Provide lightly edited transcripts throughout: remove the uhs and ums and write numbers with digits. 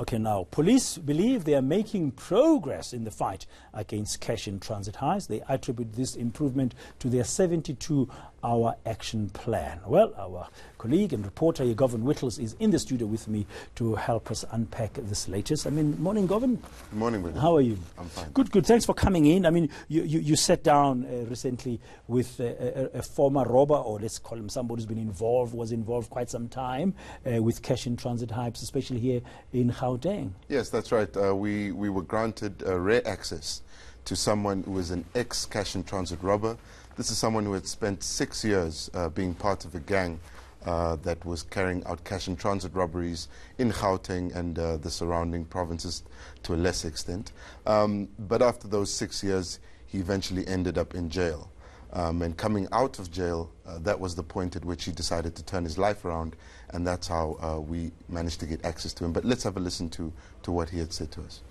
Okay, now, police believe they are making progress in the fight against cash-in-transit heists. They attribute this improvement to their 72-hour action plan. Well, our colleague and reporter Govan Whittles is in the studio with me to help us unpack this latest. Morning, Govan. Good morning, William. How are you? I'm fine. Good. Thanks for coming in. You sat down recently with a former robber, or let's call him somebody who's was involved quite some time with cash-in-transit heists, especially here in Gauteng. Yes, that's right. We were granted rare access to someone who is an ex-cash-in-transit robber. This is someone who had spent 6 years being part of a gang that was carrying out cash-in-transit robberies in Gauteng and the surrounding provinces to a lesser extent. But after those 6 years, he eventually ended up in jail. And coming out of jail, that was the point at which he decided to turn his life around, and that's how we managed to get access to him. But let's have a listen to what he had said to us.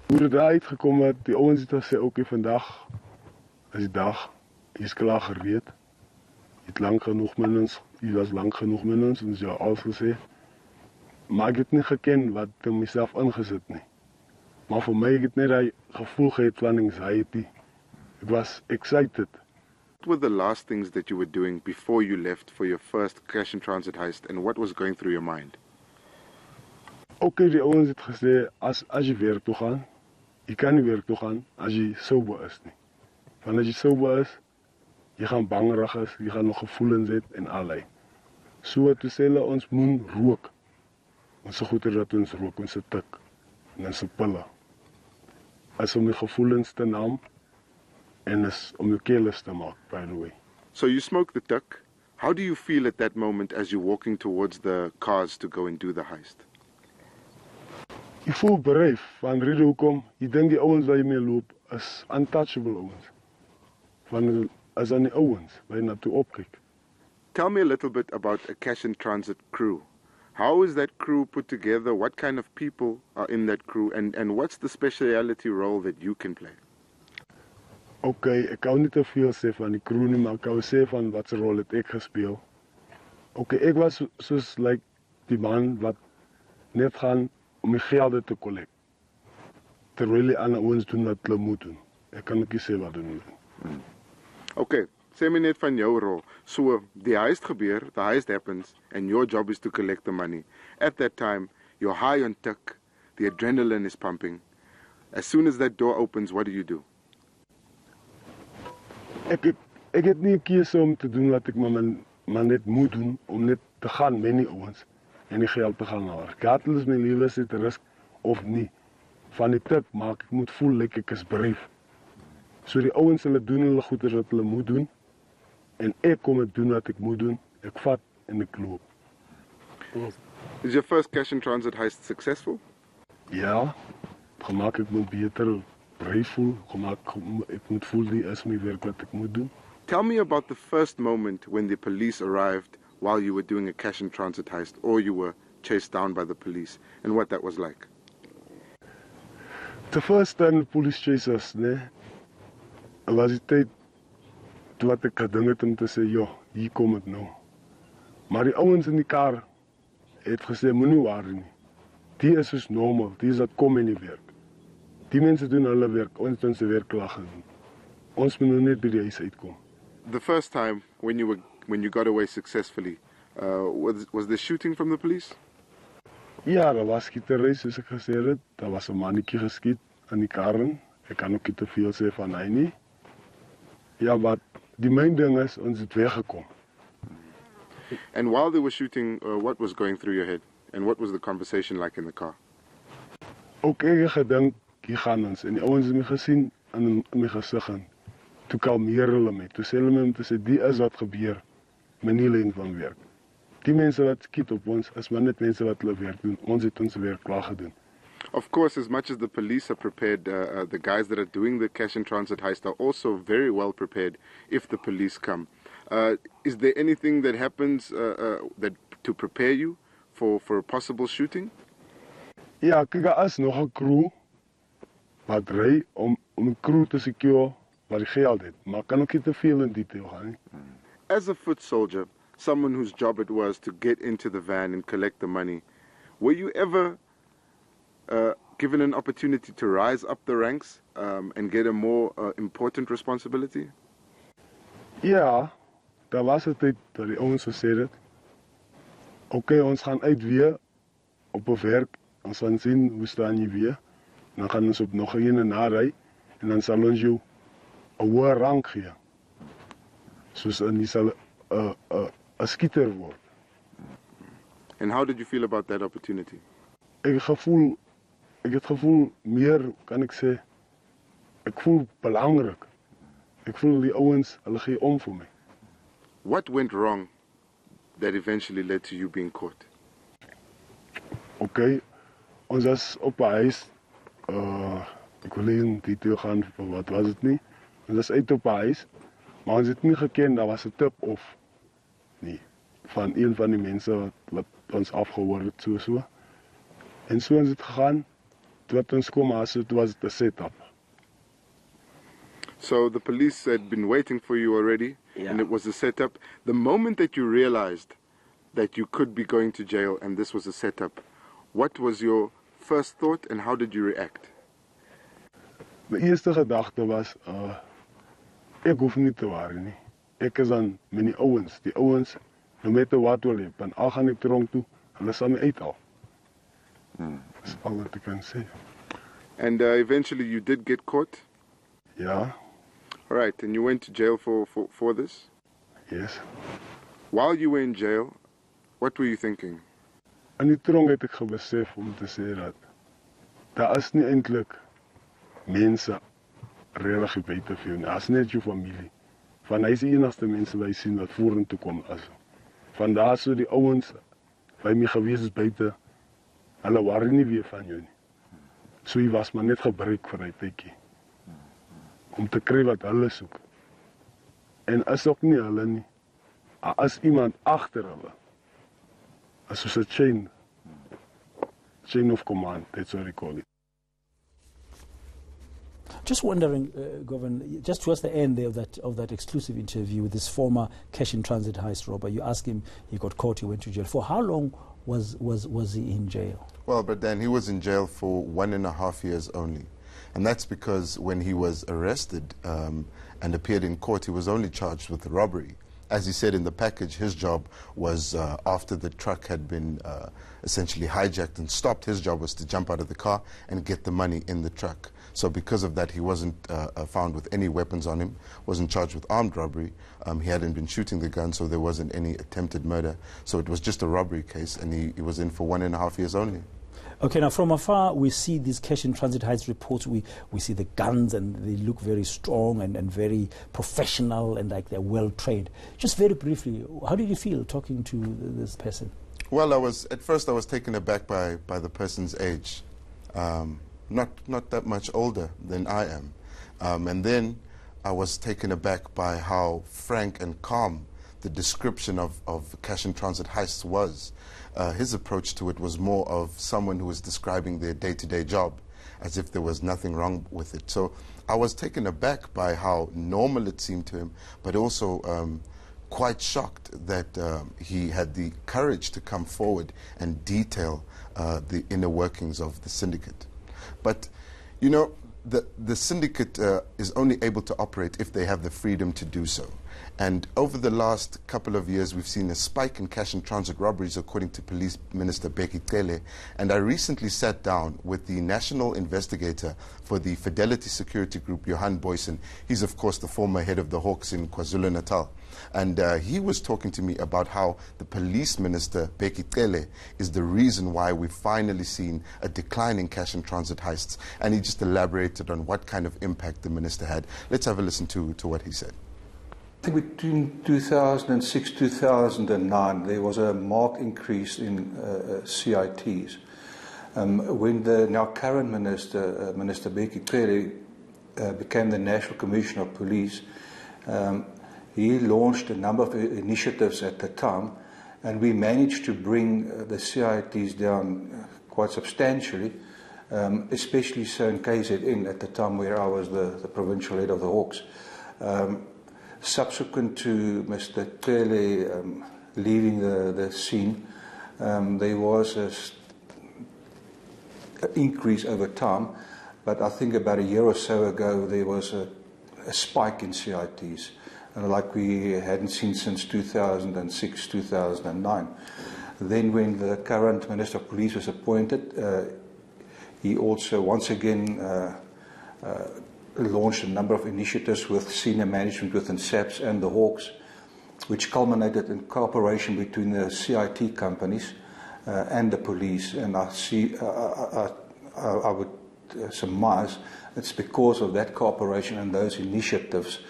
Hoe het uitgekomen het, die ouens het gesê, okay, vandag is die dag, jy is klaar gereed, jy het lang genoeg met ons, jy was lang genoeg met ons jou alles gesê, maar ek het nie geken wat in myself ingesit nie. Maar vir my het net die gevoel gehad van anxiety. Ek was excited. What were the last things that you were doing before you left for your first cash-in-transit heist, and what was going through your mind? Okay, die ouens het gesê, as jy werk toe gaan, jy kan nie werk toe gaan as jy sober is nie. Want as jy sober is, jy gaan bangerig is, jy gaan nog gevoelens het en allerlei. So toe sê hulle, ons moet rook. Ons is goeie dat ons rook, ons tik, en ons pille. As om die gevoelens te naam, en is om jou keeles te maak, by the way. So you smoke the tuk. How do you feel at that moment as you're walking towards the cars to go and do the heist? Jy voel bereid, van rede hoekom, jy dink die ouens waar jy mee loop, is untouchable ouens. Van as aan die ouens, waar jy naartoe opkyk. Tell me a little bit about a cash-in-transit crew. How is that crew put together? What kind of people are in that crew? And what's the speciality role that you can play? Okay, ek kan nie te veel sê van die crew nie, maar ek kan sê van wat se rol het ek gespeel. Okay, ek was soos like die man wat net gaan om die gelde te collect. Terwyl die ander ouens doen wat hulle moet doen. Ek kan ook nie sê wat doen nie. Okay, sê my net van jou rol. So, die heist gebeur, the heist happens, and your job is to collect the money. At that time, you're high on tuk, the adrenaline is pumping. As soon as that door opens, what do? Ek het nie 'n keuse om te doen wat ek maar net moet doen, om net te gaan met die ouens en die geld te gaan haal. Regardless my lewe sit risk of nie. Van die tip maak ek moet voel like ek is brave. So die ouens hulle doen hulle goeders wat hulle moet doen en ek kom ek doen wat ek moet doen. Ek vat en ek loop. Is your first cash-in-transit heist successful? Ja, gemaak ek moet beter brave voel, ek moet voel die is my werk wat ek moet doen. Tell me about the first moment when the police arrived while you were doing a cash-in-transit heist, or you were chased down by the police, and what that was like. The first time the police chased us, was die tyd toe wat ek gedink het om te sê, joh, hier kom het nou. Maar die ouens in die kar het gesê, moenie worry nie. Die is soos normal, die is dat kom in die werk. Die mense doen hulle werk, ons doen se werk klaar gedoen. Ons moet nou net by die huis uitkom. The first time when you got away successfully, was there shooting from the police? Ja, daar was skietery soos ek gesê het. Daar was 'n mannetjie geskiet in die kar. Ek kan ook nie te veel sê van hy nie. Ja, maar die main ding is ons het weggekom. And while they were shooting, what was going through your head? And what was the conversation like in the car? Ook ek het gedink hier gaan ons en die ouens het my gesien in my gesig en toe kalmeer hulle my. Toe sê hulle my om te sê die is wat gebeur met die lyn van werk. Die mense wat skiet op ons is maar net mense wat hulle werk doen. Ons het ons werk klaar gedoen. Of course, as much as the police are prepared, the guys that are doing the cash-in-transit heist are also very well prepared if the police come. Is there anything that happens that to prepare you for a possible shooting? Ja, kyk, daar is nog 'n crew wat ry om 'n crew te secure wat die geld het, maar kan ook nie te veel in detail gaan nie. As a foot soldier, someone whose job it was to get into the van and collect the money, were you ever given an opportunity to rise up the ranks and get a more important responsibility? Ja, daar was het tijd dat die ouens gesê het, oké, ons gaan uit weer op 'n werk, ons gaan sien hoe staan jy weer, dan gaan ons op nog een nary en dan sal ons jou 'n hoër rang gee. Soos jy sal 'n skieter word. And how did you feel about that opportunity? Ek het gevoel meer, kan ek sê, ek voel belangrik. Ek voel die ouens, hulle gee om vir my. What went wrong that eventually led to you being caught? Oké, ons was op 'n huis, ek wil nie in detail gaan van wat was dit nie. Ons was uit op 'n huis, maar ons het nie geken, daar was 'n tip of nie, van een van die mense wat ons afgehoor het, so. En so is het gegaan, toe het ons kom, toe was het 'n setup. So the police had been waiting for you already, and it was a setup. The moment that you realized that you could be going to jail and this was a setup, what was your first thought and how did you react? My eerste gedagte was, ek hoef nie te worry nie. Ek is aan met die ouens, no matter wat wil hê, en al gaan ek tronk toe, hulle sal my uithaal. Dis al wat ek kan sê. And eventually you did get caught? Ja, All right, and you went to jail for this? yes. While you were in jail, what were you thinking? In die tronk het ek gebesef om te sê dat daar is nie eintlik mense regtig buite vir jou nie. Daar's net jou familie. Van hy is die enigste mense wat jy sien wat vorentoe kom as. Van daar so die ouens by my gewees is buite. Hulle worry nie weer van jou nie. So jy was maar net gebruik vir hy tydjie. Om te kry wat hulle soek. En is ook nie hulle nie. As iemand agter hulle. As soos 'n chain of command, that's what they call it. Just wondering, Govan, just towards the end there of that exclusive interview with this former cash-in-transit heist robber, you asked him, he got caught, he went to jail. For how long was he in jail? Well, but then he was in jail for 1.5 years only. And that's because when he was arrested and appeared in court, he was only charged with the robbery. As he said in the package, his job was, after the truck had been essentially hijacked and stopped, his job was to jump out of the car and get the money in the truck. So because of that, he wasn't found with any weapons on him, wasn't charged with armed robbery. He hadn't been shooting the gun, so there wasn't any attempted murder. So it was just a robbery case, and he was in for 1.5 years only. Okay, now from afar we see these cash-in-transit heist reports, we see the guns and they look very strong and very professional and like they're well-trained. Just very briefly, how did you feel talking to this person? Well, at first I was taken aback by the person's age. Not that much older than I am. And then I was taken aback by how frank and calm the description of cash-in-transit heists was. His approach to it was more of someone who was describing their day-to-day job as if there was nothing wrong with it. So I was taken aback by how normal it seemed to him, but also quite shocked that he had the courage to come forward and detail the inner workings of the syndicate. But, you know, the syndicate is only able to operate if they have the freedom to do so. And over the last couple of years, we've seen a spike in cash-in-transit robberies, according to Police Minister Bheki Cele. And I recently sat down with the national investigator for the Fidelity Security Group, Johan Boysen. He's, of course, the former head of the Hawks in KwaZulu-Natal. And he was talking to me about how the Police Minister, Bheki Cele, is the reason why we've finally seen a decline in cash-in-transit heists. And he just elaborated on what kind of impact the minister had. Let's have a listen to what he said. I think between 2006 2009 there was a marked increase in CITs. When the now current minister, Minister Bheki Cele, became the National Commissioner of Police, he launched a number of initiatives at the time, and we managed to bring the CITs down quite substantially, especially so in KZN at the time where I was the provincial head of the Hawks. Subsequent to Mr. Cele leaving the scene, there was increase over time. But I think about a year or so ago, there was a spike in CITs, like we hadn't seen since 2006, 2009. Then when the current Minister of Police was appointed, he also once again launched a number of initiatives with senior management within SAPS and the Hawks, which culminated in cooperation between the CIT companies and the police. And I would surmise it's because of that cooperation and those initiatives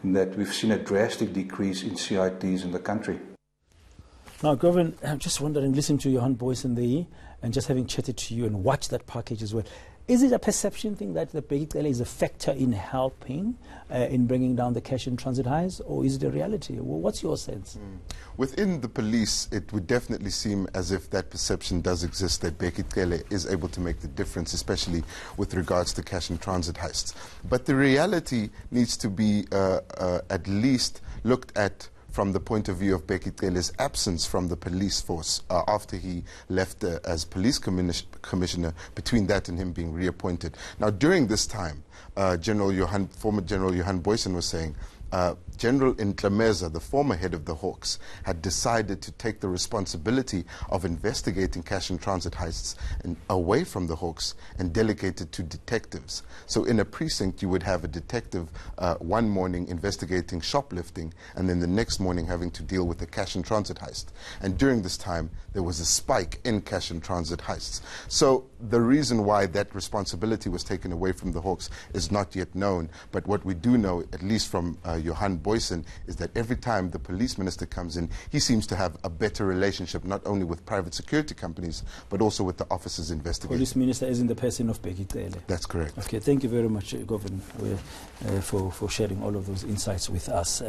that we've seen a drastic decrease in CITs in the country. Now, Govan, I'm just wondering, listening to Johan Boysen there and just having chatted to you and watched that package as well, is it a perception thing that the Bekele is a factor in helping in bringing down the cash in transit highs, or is it a reality? Well, what's your sense? Within the police, it would definitely seem as if that perception does exist, that Bekele is able to make the difference, especially with regards to cash in transit heists. But the reality needs to be at least looked at from the point of view of Bekele's absence from the police force after he left as police commissioner, between that and him being reappointed. Now, during this time, former General Johan Boysen was saying, General Ntlemeza, the former head of the Hawks, had decided to take the responsibility of investigating cash and transit heists away from the Hawks and delegate it to detectives. So in a precinct, you would have a detective one morning investigating shoplifting, and then the next morning having to deal with the cash and transit heist. And during this time, there was a spike in cash and transit heists. So the reason why that responsibility was taken away from the Hawks is not yet known. But what we do know, at least from Johan Boysen, is that every time the police minister comes in, he seems to have a better relationship not only with private security companies, but also with the officers investigating. Police minister is in the person of Bekele. That's correct. Okay, thank you very much, Govan, for sharing all of those insights with us.